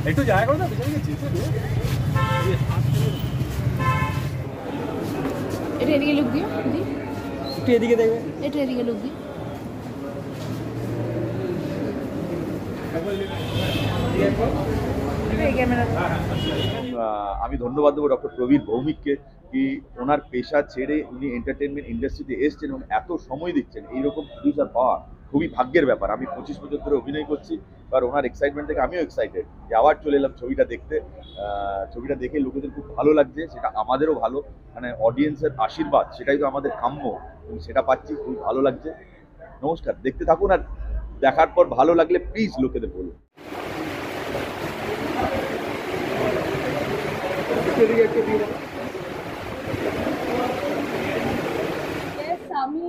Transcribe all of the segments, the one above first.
একটু জায়গা করে দাও, পিছনে গেছি এটা এদিকে লুক দিও, একটু এদিকে দেখবে, এটা এদিকে লুক দিও। আমি ধন্যবাদ দেবো ডক্টর প্রবীর ভৌমিককে, কি ওনার পেশা ছেড়ে উনি এন্টারটেনমেন্ট ইন্ডাস্ট্রিতে এসছেন এবং এত সময় দিচ্ছেন। এইরকম প্রডিউসার পাওয়া খুবই ভাগ্যের ব্যাপার। আমি 25 বছর ধরে অভিনয় করছি, আর ওনার এক্সাইটমেন্ট থেকে আমিও এক্সাইটেড যে আবার চলে এলাম ছবিটা দেখতে। ছবিটা দেখে লোকেদের খুব ভালো লাগছে, সেটা আমাদেরও ভালো, মানে অডিয়েন্সের আশীর্বাদ সেটাই তো আমাদের কাম্য, এবং সেটা পাচ্ছি, খুব ভালো লাগছে। নমস্কার, দেখতে থাকুন, আর দেখার পর ভালো লাগলে প্লিজ লোকেদের বলুন। আমি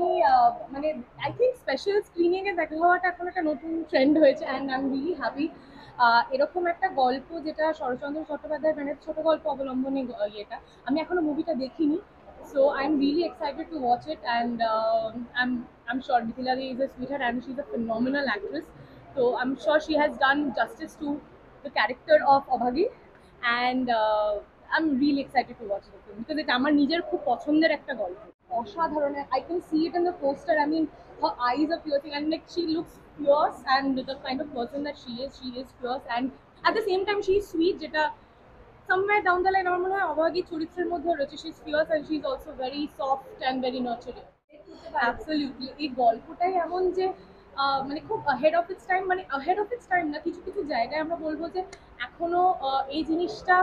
মানে আই থিঙ্ক স্পেশাল স্ক্রিনিং এ দেখা হওয়াটা এখন একটা নতুন ট্রেন্ড হয়েছে, and I am really happy. এরকম একটা গল্প যেটা শরৎচন্দ্র চট্টোপাধ্যায়ের মানে ছোট গল্প অবলম্বনে ইয়েটা, আমি এখনো মুভিটা দেখিনি, so I am really excited to watch it, and I am sure Mithila the is a sweetheart and she is a phenomenal actress, so I'm sure she has done justice to the character of Abhagi, and I'm really excited to watch the film because এটা আমার নিজের খুব পছন্দের একটা গল্প। অসাধারণ, I can see it in the poster. I mean, her eyes are piercing, and like she looks fierce, and the kind of person that she is fierce, and at the same time she is sweet, যেটা somewhere down the line আমার মনে হয় অভাগী চরিত্রের মধ্যে রয়েছে। she is fierce and she is also very soft and very nurturing. Absolutely, এই গল্পটাই এমন যে মানে খুব ahead of its time, মানে ahead of its time না, কিছু কিছু জায়গায় আমরা বলবো যে এখনো এই জিনিসটা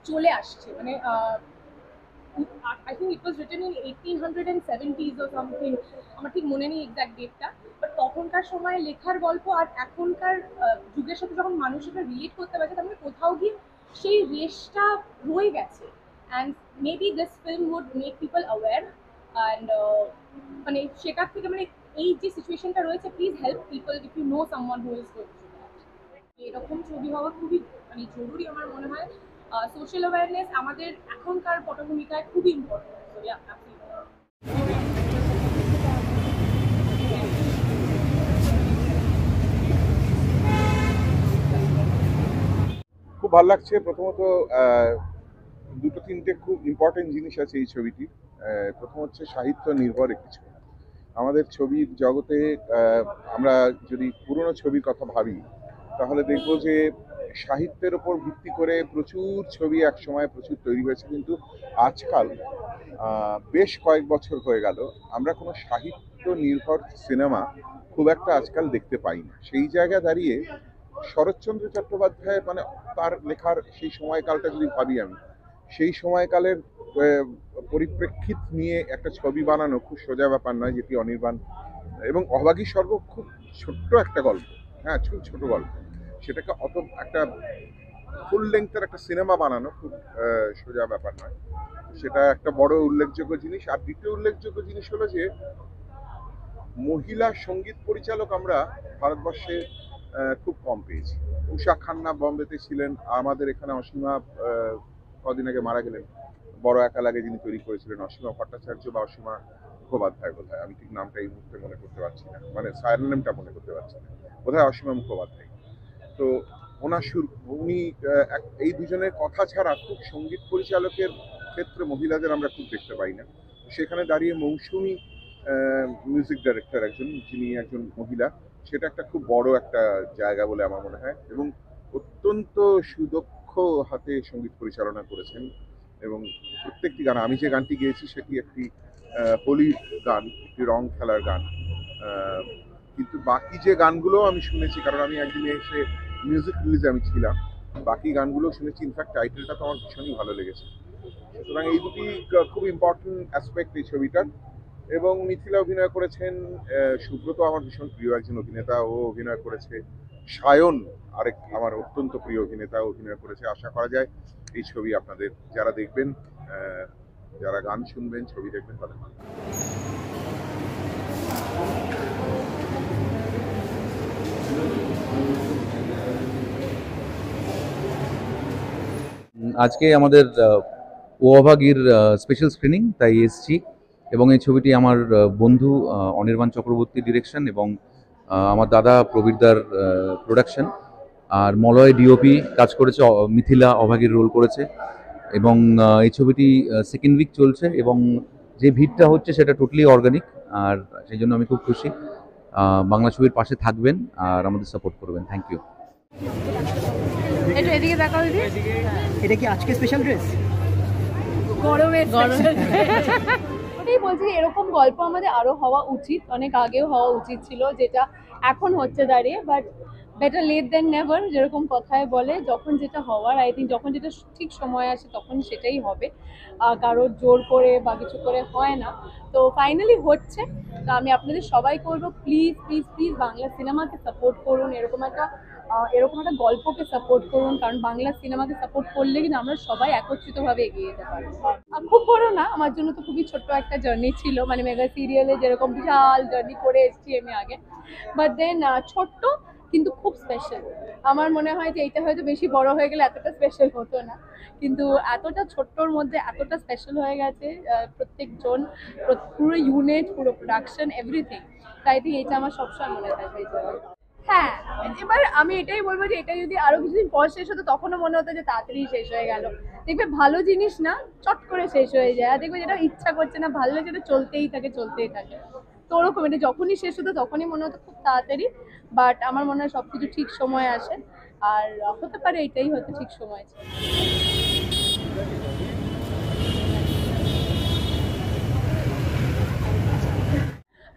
চলে আসছে, মানে I think it was written in 1870s or something, আমার ঠিক মনে নেই এক্সাক্ট ডেটটা, বাট তখনকার সময় লেখার গল্প আর এখনকার যুগের সাথে যখন মানুষ এটা রিলেট করতে পারছে, তার মানে কোথাও গিয়ে সেই রেশটা রয়ে গেছে, and maybe this film would make people aware, and মানে সেটার থেকে মানে এই যে সিচুয়েশনটা রয়েছে, please help people if you know someone who is going through that. এরকম ছবি হওয়া খুবই মানে জরুরি আমার মনে হয়। সোশ্যাল অ্যাওয়ারনেস আমাদের এখনকার পটভূমিকায় খুবই ইম্পর্টেন্ট। খুব ভালো লাগছে। প্রথমত দুটো তিনটে খুব ইম্পর্টেন্ট জিনিস আছে এই ছবিটির। প্রথম হচ্ছে সাহিত্য নির্ভর একটি ছবি। আমাদের ছবির জগতে আমরা যদি পুরনো ছবির কথা ভাবি, তাহলে দেখব যে সাহিত্যের ওপর ভিত্তি করে প্রচুর ছবি এক সময় প্রচুর তৈরি হয়েছে, কিন্তু আজকাল বেশ কয়েক বছর হয়ে গেল আমরা কোনো সাহিত্য নির্ভর সিনেমা খুব একটা আজকাল দেখতে পাই না। সেই জায়গায় দাঁড়িয়ে শরৎচন্দ্র চট্টোপাধ্যায় মানে তার লেখার সেই সময়কালটা যদি ভাবি, আমি সেই সময়কালের পরিপ্রেক্ষিত নিয়ে একটা ছবি বানানো খুব সোজা ব্যাপার নয়, যেটি অনির্বাণ এবং অভাগী স্বর্গ খুব ছোট্ট একটা গল্প, হ্যাঁ খুব ছোট গল্প, সেটাকে অত একটা ফুল লেংথের একটা সিনেমা বানানো খুব সোজা ব্যাপার নয়। সেটা একটা বড় উল্লেখযোগ্য জিনিস। আর দ্বিতীয় উল্লেখযোগ্য জিনিস হলো যে মহিলা সঙ্গীত পরিচালক আমরা ভারতবর্ষে খুব কম পেয়েছি। উষা খান্না বম্বেতে ছিলেন, আমাদের এখানে অসীমা কদিন আগে মারা গেলেন, বড় একা লাগে যিনি তৈরি করেছিলেন, অসীমা ভট্টাচার্য বা অসীমা মুখোপাধ্যায় বোধহয়, আমি ঠিক নামটা এই মুহূর্তে মনে করতে পারছি না, মানে সারনেমটা মনে করতে পারছি না, বোধহয় অসীমা মুখোপাধ্যায়। তো ওনার উনি এই দুজনের কথা ছাড়া খুব সঙ্গীত পরিচালকের ক্ষেত্রে মহিলাদের আমরা খুব দেখতে পাই না। সেখানে দাঁড়িয়ে মৌসুমী মিউজিক ডাইরেক্টর একজন, যিনি একজন মহিলা, সেটা একটা খুব বড় একটা জায়গা বলে আমার মনে হয়, এবং অত্যন্ত সুদক্ষ হাতে সঙ্গীত পরিচালনা করেছেন। এবং প্রত্যেকটি গান, আমি যে গানটি গেয়েছি সেটি একটি হোলির গান, একটি রং খেলার গান, কিন্তু বাকি যে গানগুলো আমি শুনেছি, কারণ আমি একদিনে এসে মিউজিক রিলিজে আমি ছিলাম, বাকি গানগুলো শুনেছি, ইনফ্যাক্ট টাইটেলটা তো আমার ভীষণই ভালো লেগেছে। সুতরাং এই দুটি খুব ইম্পর্টেন্ট অ্যাসপেক্ট এই ছবিটার। এবং মিথিলা অভিনয় করেছেন, সুব্রত আমার ভীষণ প্রিয় একজন অভিনেতা, ও অভিনয় করেছে, সায়ন আরেক আমার অত্যন্ত প্রিয় অভিনেতা অভিনয় করেছে। আশা করা যায় এই ছবি আপনাদের যারা দেখবেন, যারা গান শুনবেন, ছবি দেখবেন, তাদের ভালো। আজকে আমাদের ও অভাগীর স্পেশাল স্ক্রিনিং, তাই এসছি। এবং এই ছবিটি আমার বন্ধু অনির্বাণ চক্রবর্তী ডিরেকশন এবং আমার দাদা প্রবীরদার প্রোডাকশন। আর মলয় ডিওপি কাজ করেছে, মিথিলা অভাগীর রোল করেছে। এবং এই ছবিটি সেকেন্ড উইক চলছে এবং যে ভিড়টা হচ্ছে সেটা টোটালি অর্গানিক। আর সেই জন্য আমি খুব খুশি। বাংলা ছবির পাশে থাকবেন আর আমাদের সাপোর্ট করবেন। Thank you. একটু এদিকে দেখাও দিদি। এটা কি আজকে স্পেশাল ড্রেস? গরমের ওটাই বলছি, এরকম গল্প আমাদের আরো হওয়া উচিত, অনেক আগেও হওয়া উচিত ছিল, যেটা এখন হচ্ছে দাঁড়িয়ে। But better late than never, যেরকম কথায় বলে, যখন যেটা হওয়ার আই থিঙ্ক যখন যেটা ঠিক সময় আসে তখন সেটাই হবে। কারোর জোর করে বা কিছু করে হয় না। তো ফাইনালি হচ্ছে। তো আমি আপনাদের সবাই করবো, প্লিজ প্লিজ প্লিজ বাংলা সিনেমাকে সাপোর্ট করুন, এরকম একটা গল্পকে সাপোর্ট করুন, কারণ বাংলা সিনেমাকে সাপোর্ট করলে কিন্তু আমরা সবাই একত্রিতভাবে এগিয়ে যেতে পারবো। খুব বড় না, আমার জন্য তো খুবই ছোট্ট একটা জার্নি ছিল, মানে মেগা সিরিয়ালে যেরকম বিশাল জার্নি করে এসেছি আমি আগে, বাট দেন ছোট্ট কিন্তু খুব স্পেশাল। আমার মনে হয় যে এটা হয়তো বেশি বড় হয়ে গেলে এতটা স্পেশাল হতো না, কিন্তু এতটা ছোট্টর মধ্যে এতটা স্পেশাল হয়ে গেছে প্রত্যেকজন, পুরো ইউনিট, পুরো প্রোডাকশন, এভরিথিং। তাই থিঙ্ক এটা আমার সবসময় মনে থাকবে এই জন্য। হ্যাঁ, এবার আমি এটাই বলবো যে এটা যদি আরো কিছুদিন পর শেষ হতো তখনও মনে হতো যে তাড়াতাড়ি শেষ হয়ে গেল। দেখবে ভালো জিনিস না চট করে শেষ হয়ে যায়, আর দেখবে যেটা ইচ্ছা করছে না, ভালো যেটা চলতেই থাকে চলতেই থাকে। তো ওরকম এটা যখনই শেষ হতো তখনই মনে হতো খুব তাড়াতাড়ি। বাট আমার মনে হয় সবকিছু ঠিক সময় আসে, আর হতে পারে এটাই হয়তো ঠিক সময় ছিল।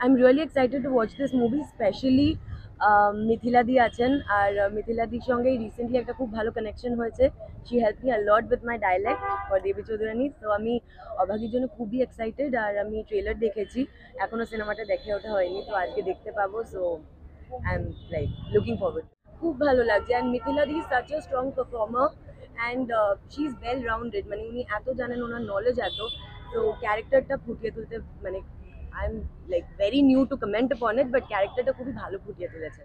I'm really excited to watch this movie, especially Mithila দি আছেন, আর মিথিলা দির সঙ্গে রিসেন্টলি একটা খুব ভালো কানেকশন হয়েছে। She help me a lot with my dialect for Debi Chaudhurani. তো আমি অভাগীর জন্য খুবই এক্সাইটেড, আর আমি ট্রেলার দেখেছি, এখনো সিনেমাটা দেখে ওঠা হয়নি, তো আজকে দেখতে পাবো। So I am like looking forward. খুব ভালো লাগছে, and Mithila the is such a strong performer, and she is well rounded, মানে উনি এত জানেন, ওনার নলেজ এত, তো ক্যারেক্টারটা ফুটিয়ে তুলতে, মানে I am like very new two comment আপন ইট, বাট ক্যারেক্টারটা খুবই ভালো ফুটিয়ে তুলেছে।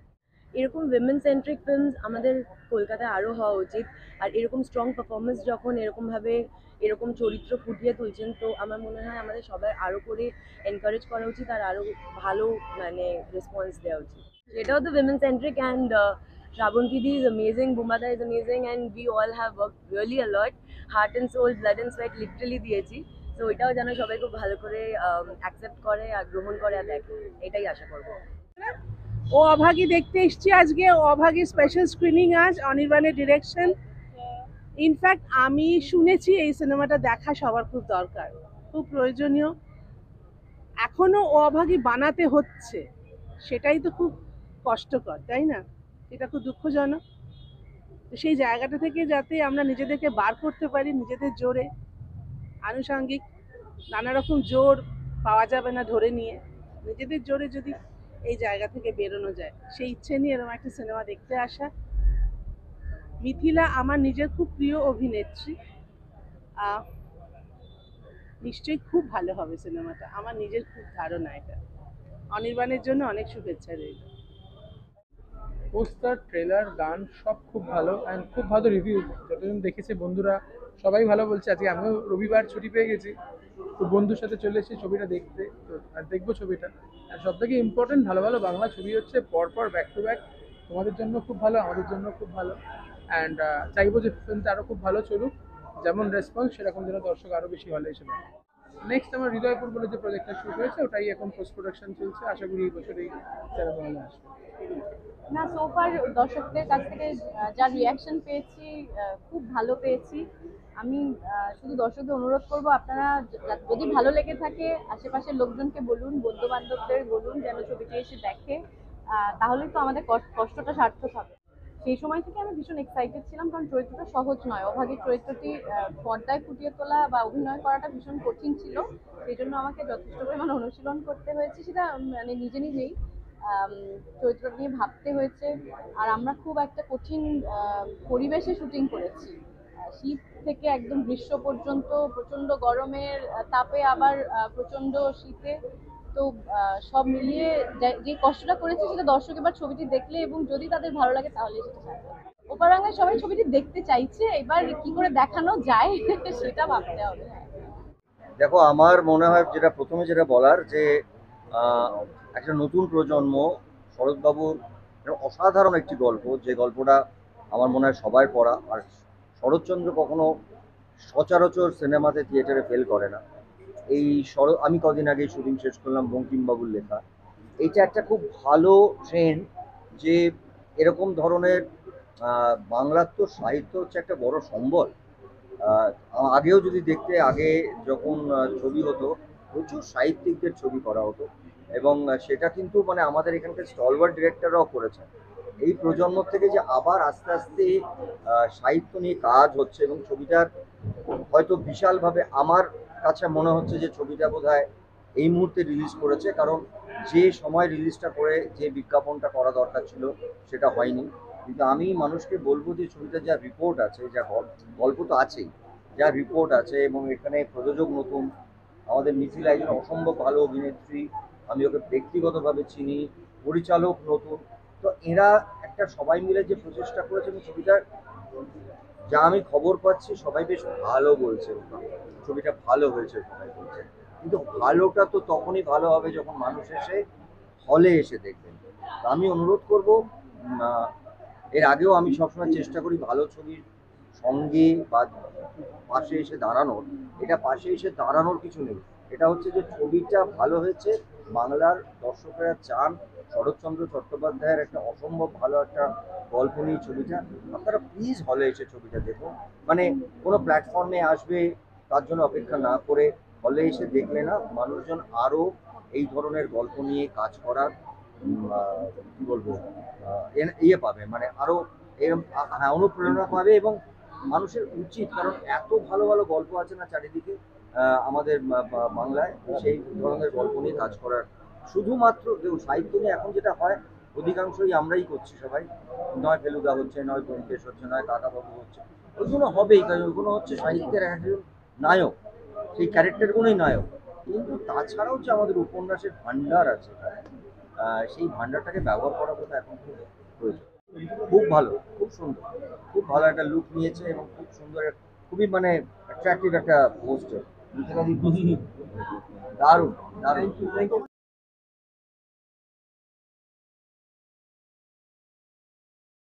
এরকম উইমেন সেন্ট্রিক ফিল্মস আমাদের কলকাতায় আরও হওয়া উচিত, আর এরকম স্ট্রং পারফরমেন্স যখন এরকমভাবে এরকম চরিত্র ফুটিয়ে তুলছেন, তো আমার মনে হয় আমাদের সবাই আরও করে এনকারেজ করা উচিত, আর আরও ভালো মানে রেসপন্স দেওয়া উচিত। এটাও তো women centric, and Shravanti Di is amazing, Bhumada is amazing, and we all have worked really a lot, heart and soul, blood and sweat literally দিয়েছি। তো এটাও যেন সবাই খুব ভালো করে অ্যাকসেপ্ট করে আর গ্রহণ করে আর দেখে, এটাই আশা করবো। ও অভাগী দেখতে এসেছি আজকে। ও অভাগী স্পেশাল স্ক্রিনিং আজ, অনির্বাণের ডিরেকশন। ইনফ্যাক্ট আমি শুনেছি এই সিনেমাটা দেখা সবার খুব দরকার, খুব প্রয়োজনীয়। এখনো ও অভাগী বানাতে হচ্ছে, সেটাই তো খুব কষ্টকর, তাই না? এটা খুব দুঃখজনক। তো সেই জায়গাটা থেকে যাতে আমরা নিজেদেরকে বার করতে পারি, নিজেদের জোরে, আনুষঙ্গিক নানা রকম জোর পাওয়া যাবে না ধরে নিয়ে, নিজেদের জোরে যদি এই জায়গা থেকে বেরোনো যায়, সেই ইচ্ছে নিয়ে এরকম একটা সিনেমা দেখতে আসা। মিথিলা আমার নিজের খুব প্রিয় অভিনেত্রী, নিশ্চয়ই খুব ভালো হবে সিনেমাটা, আমার নিজের খুব ধারণা এটা। অনির্বাণের জন্য অনেক শুভেচ্ছা রইল। পোস্টার, ট্রেলার, গান সব খুব ভালো, অ্যান্ড খুব ভালো রিভিউ। যতজন দেখেছে বন্ধুরা সবাই ভালো বলছে। আজকে আমিও রবিবার ছুটি পেয়ে গেছি, তো বন্ধুর সাথে চলে এসেছি ছবিটা দেখতে, তো আর দেখবো ছবিটা। আর সব থেকে ইম্পর্টেন্ট, ভালো ভালো বাংলা ছবি হচ্ছে পরপর ব্যাক টু ব্যাক, তোমাদের জন্য খুব ভালো, আমাদের জন্য খুব ভালো। অ্যান্ড চাইবো যে ফিল্মটা আরও খুব ভালো চলুক, যেমন রেসপন্স সেরকম যেন দর্শক আরও বেশি হলে এসে দেয়। নেক্সট আমার হৃদয়পুর বলে যে প্রজেক্টটা শুট হয়েছে, ওটাই এখন পোস্ট প্রোডাকশন চলছে, আশা করি এই বছর এই সিনেমা হলে আসবে। না, সোফার দর্শকদের কাছ থেকে যা রিয়াকশন পেয়েছি খুব ভালো পেয়েছি। আমি শুধু দর্শকদের অনুরোধ করব, আপনারা যদি ভালো লেগে থাকে আশেপাশের লোকজনকে বলুন, বন্ধু বান্ধবদের বলুন যেন ছবিটি এসে দেখে, তাহলেই তো আমাদের কষ্টটা সার্থক হবে। সেই সময় থেকে আমি ভীষণ এক্সাইটেড ছিলাম, কারণ চরিত্রটা সহজ নয়। অভাগীর চরিত্রটি পর্দায় ফুটিয়ে তোলা বা অভিনয় করাটা ভীষণ কঠিন ছিল, সেই জন্য আমাকে যথেষ্ট পরিমাণ অনুশীলন করতে হয়েছে, সেটা মানে নিজে নিজেই চরিত্রটা নিয়ে ভাবতে হয়েছে। আর আমরা খুব একটা কঠিন পরিবেশে শুটিং করেছি, শীত থেকে একদম গ্রীষ্ম পর্যন্ত, প্রচণ্ড গরমের তাপে আবার প্রচণ্ড শীতে। তো সব মিলিয়ে যে কষ্টটা করেছে সেটা দর্শক এবার ছবিটি দেখলে এবং যদি তাদের ভালো লাগে তাহলে সেটা ছাড়বে। ওপারাঙ্গায় সবাই ছবিটি দেখতে চাইছে, এবার কি করে দেখানো যায় সেটা ভাবতে হবে। দেখো, আমার মনে হয় যেটা বলার যে একটা নতুন প্রজন্ম, শরৎবাবুর একটা অসাধারণ একটি গল্প, যে গল্পটা আমার মনে হয় সবার পড়া। আর শরৎচন্দ্র কখনো সচরাচর সিনেমাতে থিয়েটারে ফেল করে না। আমি কদিন আগে শুটিং শেষ করলাম বঙ্কিমবাবুর লেখা। এইটা একটা খুব ভালো ট্রেন্ড যে এরকম ধরনের বাংলার তো সাহিত্য হচ্ছে একটা বড় সম্বল। আহ, আগেও যদি দেখতে, আগে যখন ছবি হতো প্রচুর সাহিত্যিকদের ছবি করা হতো, এবং সেটা কিন্তু মানে আমাদের এখানকার স্টলওয়ার্ড ডিরেক্টররাও করেছেন। এই প্রজন্ম থেকে যে আবার আস্তে আস্তে সাহিত্য নিয়ে কাজ হচ্ছে, এবং ছবিটার হয়তো বিশালভাবে আমার কাছে মনে হচ্ছে যে ছবিটা বোধহয় এই মুহূর্তে রিলিজ করেছে, কারণ যে সময় রিলিজটা করে যে বিজ্ঞাপনটা করা দরকার ছিল সেটা হয়নি। কিন্তু আমি মানুষকে বলবো যে ছবিটার যা রিপোর্ট আছে, যা গল্প তো আছেই, যা রিপোর্ট আছে, এবং এখানে প্রযোজক নতুন, আমাদের মিথিলা একজন অসম্ভব ভালো অভিনেত্রী, আমি ওকে ব্যক্তিগতভাবে চিনি, পরিচালক নতুন, তো এরা একটা সবাই মিলে যে প্রচেষ্টা করেছে, এবং ছবিটার যা আমি খবর পাচ্ছি সবাই বেশ ভালো বলছে, ছবিটা ভালো হয়েছে সবাই বলছে। কিন্তু ভালোটা তো তখনই ভালো হবে যখন মানুষ এসে হলে এসে দেখবেন। তো আমি অনুরোধ করব, এর আগেও আমি সবসময় চেষ্টা করি ভালো ছবির সঙ্গে বা পাশে এসে দাঁড়ানোর। এটা পাশে এসে দাঁড়ানোর কিছু নেই, এটা হচ্ছে যে ছবিটা ভালো হয়েছে, বাংলার দর্শকেরা চান শরৎচন্দ্র চট্টোপাধ্যায়ের একটা অসম্ভব ভালো একটা গল্প নিয়ে ছবিটা। আপনারা প্লিজ হলে এসে ছবিটা দেখুন, মানে কোনো প্ল্যাটফর্মে আসবে তার জন্য অপেক্ষা না করে হলে এসে দেখলে না মানুষজন আরও এই ধরনের গল্প নিয়ে কাজ করার কি বলবো ইয়ে পাবে, মানে আরো এরকম অনুপ্রেরণা পাবে। এবং মানুষের উচিত, কারণ এত ভালো ভালো গল্প আছে না চারিদিকে আমাদের বাংলায়, সেই ধরনের গল্প নিয়ে কাজ করার। শুধুমাত্র সাহিত্য নিয়ে এখন যেটা হয় অধিকাংশই আমরাই করছি সবাই, নয় ফেলুদা হচ্ছে, নয় ব্যোমকেশ হচ্ছে, নয় কাকাবাবু হচ্ছে, ওইগুলো হবেই, কারণ ওইগুলো হচ্ছে সাহিত্যের একজন নায়ক, সেই ক্যারেক্টারগুলোই নায়ক। কিন্তু তাছাড়াও যে আমাদের উপন্যাসের ভান্ডার আছে, সেই ভান্ডারটাকে ব্যবহার করা বোধহয় এখন খুব প্রয়োজন। খুব ভালো, খুব সুন্দর, খুব ভালো একটা লুক নিয়েছে, এবং খুব সুন্দর, খুবই মানে অ্যাট্রাকটিভ একটা পোস্টার। দারুণ দারুণ।